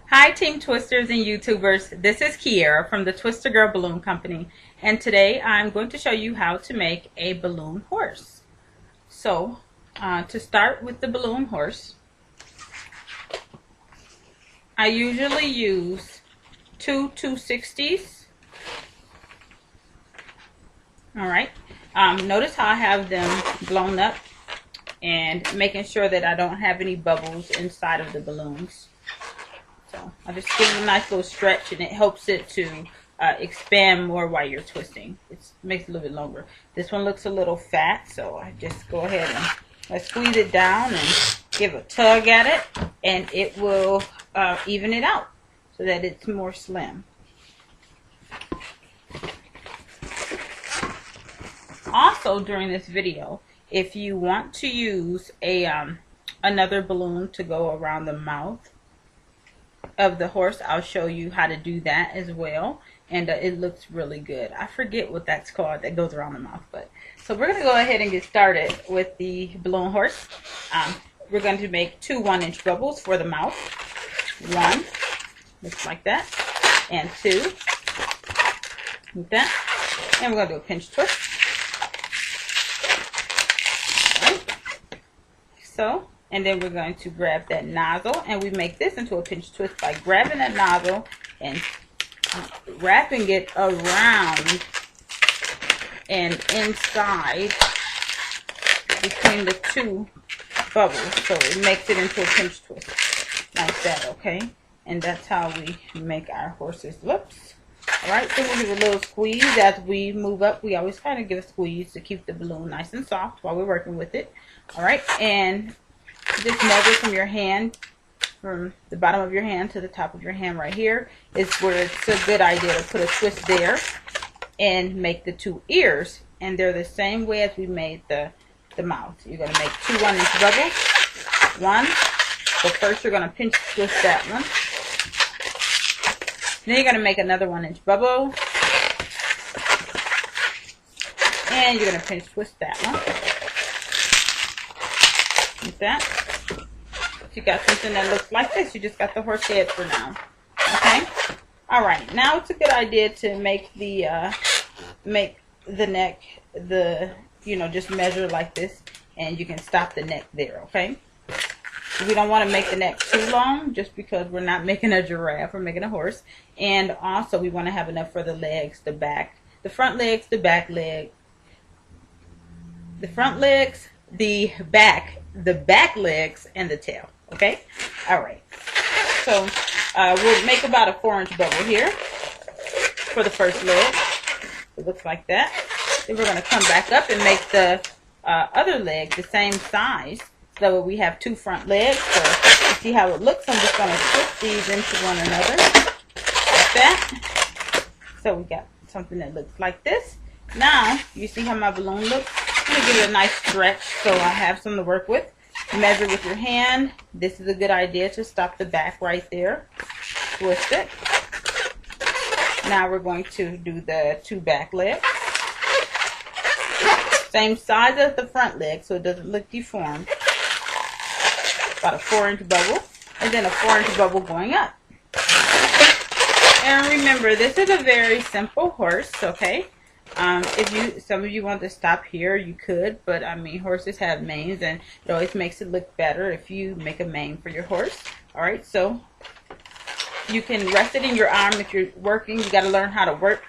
Hi Team Twisters and YouTubers, this is Kiera from the Twister Girl Balloon Company, and today I'm going to show you how to make a balloon horse. So, to start with the balloon horse, I usually use two 260s. Alright, notice how I have them blown up and making sure that I don't have any bubbles inside of the balloons. So I just give it a nice little stretch, and it helps it to expand more while you're twisting. It makes it a little bit longer. This one looks a little fat, so I just go ahead and I squeeze it down and give a tug at it, and it will even it out so that it's more slim. Also, during this video, if you want to use a another balloon to go around the mouth of the horse, I'll show you how to do that as well, and it looks really good. I forget what that's called that goes around the mouth, but so we're going to go ahead and get started with the balloon horse. We're going to make two 1-inch bubbles for the mouth. One, looks like that, and two, like that, and we're going to do a pinch twist. So, and then we're going to grab that nozzle, and we make this into a pinch twist by grabbing that nozzle and wrapping it around and inside between the two bubbles, so it makes it into a pinch twist like that, okay? And that's how we make our horses. Whoops. Alright, so we'll give a little squeeze as we move up. We always kind of give a squeeze to keep the balloon nice and soft while we're working with it. Alright, and just measure from your hand, from the bottom of your hand to the top of your hand right here is where it's a good idea to put a twist there and make the two ears. And they're the same way as we made the mouth. You're going to make two 1-inch bubbles. One. So first you're going to pinch twist that one. Then you're going to make another 1-inch bubble. And you're going to pinch twist that one. Like that. You got something that looks like this. You just got the horse head for now. Okay? Alright, now it's a good idea to make the neck, just measure like this, and you can stop the neck there, okay? We don't want to make the neck too long just because we're not making a giraffe, we're making a horse. And also we want to have enough for the legs, the back, the front legs, the back leg, the front legs, the back legs, and the tail. Okay? Alright. So we'll make about a 4-inch bubble here for the first leg. It looks like that. Then we're going to come back up and make the other leg the same size. So we have two front legs. So you see how it looks. I'm just going to twist these into one another like that. So we got something that looks like this. Now, you see how my balloon looks? I'm going to give it a nice stretch so I have some to work with. Measure with your hand. This is a good idea to stop the back right there. Twist it. Now we're going to do the two back legs. Same size as the front leg so it doesn't look deformed. About a 4-inch bubble. And then a 4-inch bubble going up. And remember, this is a very simple horse, okay? If some of you want to stop here, you could, but I mean, horses have manes, and it always makes it look better if you make a mane for your horse. Alright, so you can rest it in your arm if you're working. You got to learn how to work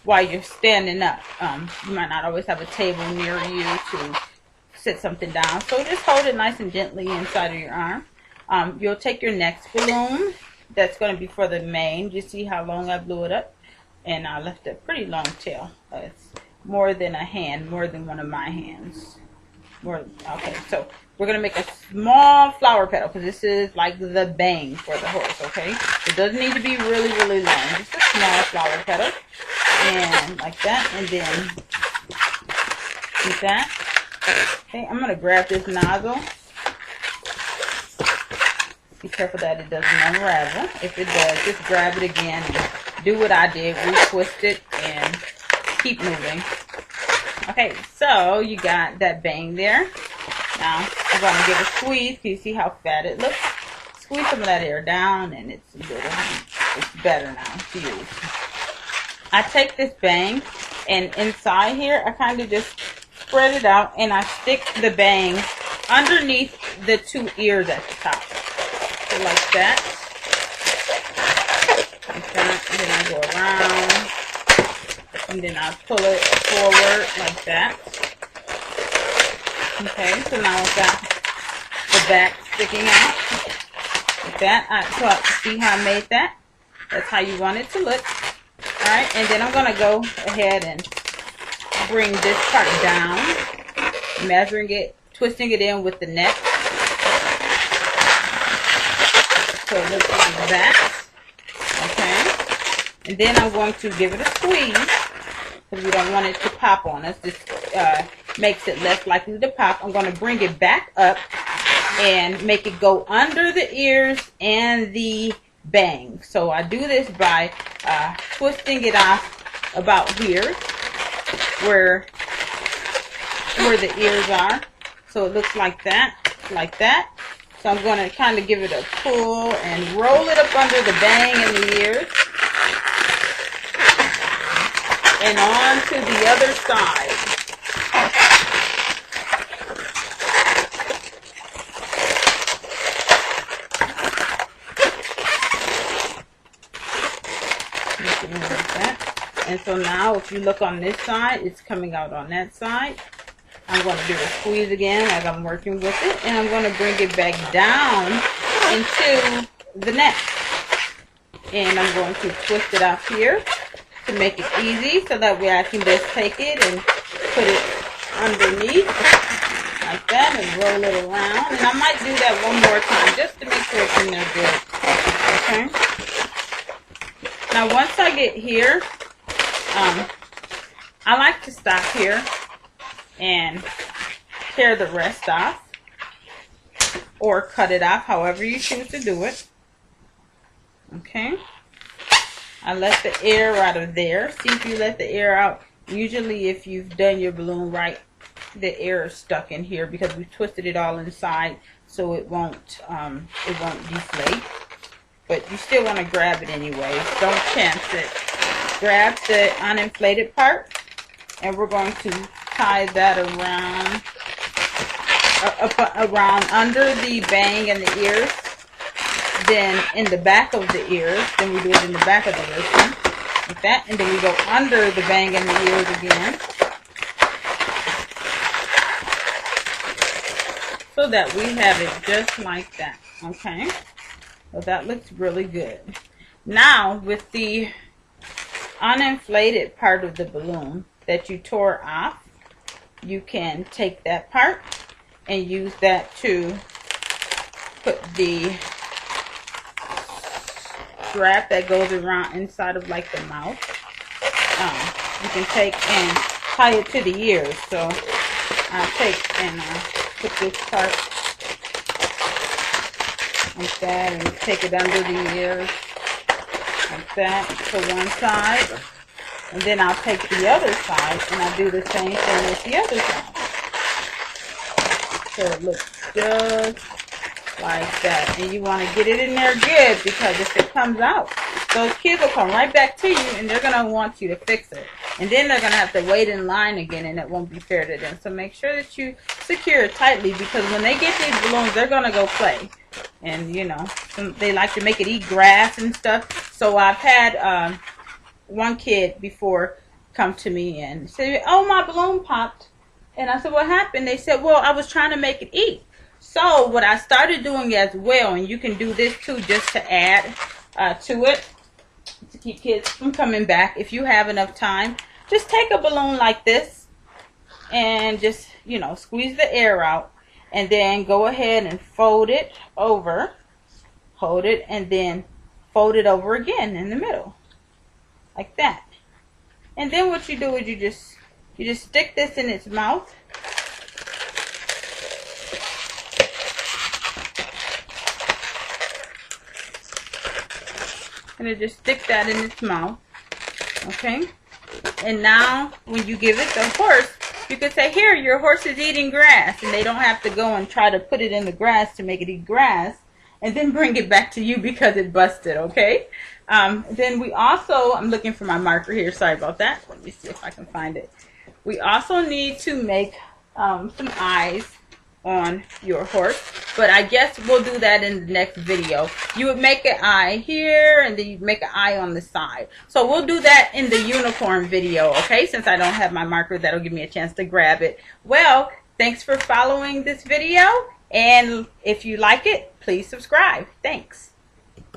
while you're standing up. You might not always have a table near you to sit something down, so just hold it nice and gently inside of your arm. You'll take your next balloon. That's going to be for the mane. You see how long I blew it up? And I left a pretty long tail. It's more than a hand, more than one of my hands. Okay, so we're going to make a small flower petal because this is like the bang for the horse, okay? It doesn't need to be really, really long. Just a small flower petal. And like that. And then like that. Okay, I'm going to grab this nozzle. Be careful that it doesn't unravel. If it does, just grab it again and do what I did, retwist it, and keep moving. Okay, so you got that bang there. Now, I'm going to give a squeeze. Can you see how fat it looks? squeeze some of that air down, and it's better now to use. I take this bang, and inside here, I kind of just spread it out, and I stick the bang underneath the two ears at the top. So like that. Like that. And then I go around. And then I pull it forward like that. Okay, so now I've got the back sticking out. Like that. See how I made that? That's how you want it to look. Alright, and then I'm going to go ahead and bring this part down, measuring it, twisting it in with the neck. So it looks like that. Okay. And then I'm going to give it a squeeze, because we don't want it to pop on us. This makes it less likely to pop. I'm going to bring it back up and make it go under the ears and the bang. So I do this by twisting it off about here where the ears are. So it looks like that, like that. So I'm going to kind of give it a pull and roll it up under the bang and the ears. And on to the other side. And so now if you look on this side, it's coming out on that side. I'm going to do a squeeze again as I'm working with it. And I'm going to bring it back down into the neck. And I'm going to twist it up here to make it easy, so that way I can just take it and put it underneath like that and roll it around. And I might do that one more time just to make sure it's in there good. Okay. Now once I get here, I like to stop here and tear the rest off or cut it off, however you choose to do it. Okay. I let the air out of there. See, if you let the air out, usually if you've done your balloon right, the air is stuck in here because we twisted it all inside, so it won't deflate. But you still want to grab it anyway. Don't chance it. Grab the uninflated part, and we're going to tie that around under the bang and the ears. Then in the back of the ears, then we do it in the back of the ears, like that, and then we go under the bang and the ears again, so that we have it just like that. Okay, so that looks really good. Now with the uninflated part of the balloon that you tore off, you can take that part and use that to put the strap that goes around inside of like the mouth. You can take and tie it to the ears. So I'll take and put this part like that and take it under the ears like that to one side. And then I'll take the other side and I'll do the same thing with the other side. So it looks just like that. And you want to get it in there good, because if it comes out, those kids will come right back to you and they're going to want you to fix it. And then they're going to have to wait in line again, and it won't be fair to them. So make sure that you secure it tightly, because when they get these balloons, they're going to go play. And, you know, they like to make it eat grass and stuff. So I've had one kid before come to me and say, "Oh, my balloon popped." And I said, "What happened?" They said, "Well, I was trying to make it eat." So what I started doing as well, and you can do this too, just to add to it, to keep kids from coming back, if you have enough time, just take a balloon like this and just, you know, squeeze the air out, and then go ahead and fold it over, hold it, and then fold it over again in the middle, like that. And then what you do is you just stick this in its mouth. And just stick that in its mouth. Okay. And now when you give it the horse, you can say, "Here, your horse is eating grass," and they don't have to go and try to put it in the grass to make it eat grass. and then bring it back to you because it busted, okay? Then we also, I'm looking for my marker here. Sorry about that. Let me see if I can find it. We also need to make some eyes on your horse, but I guess we'll do that in the next video. You would make an eye here, and then you'd make an eye on the side. So we'll do that in the unicorn video, okay? Since I don't have my marker, that'll give me a chance to grab it. Well, thanks for following this video, and if you like it, please subscribe. Thanks.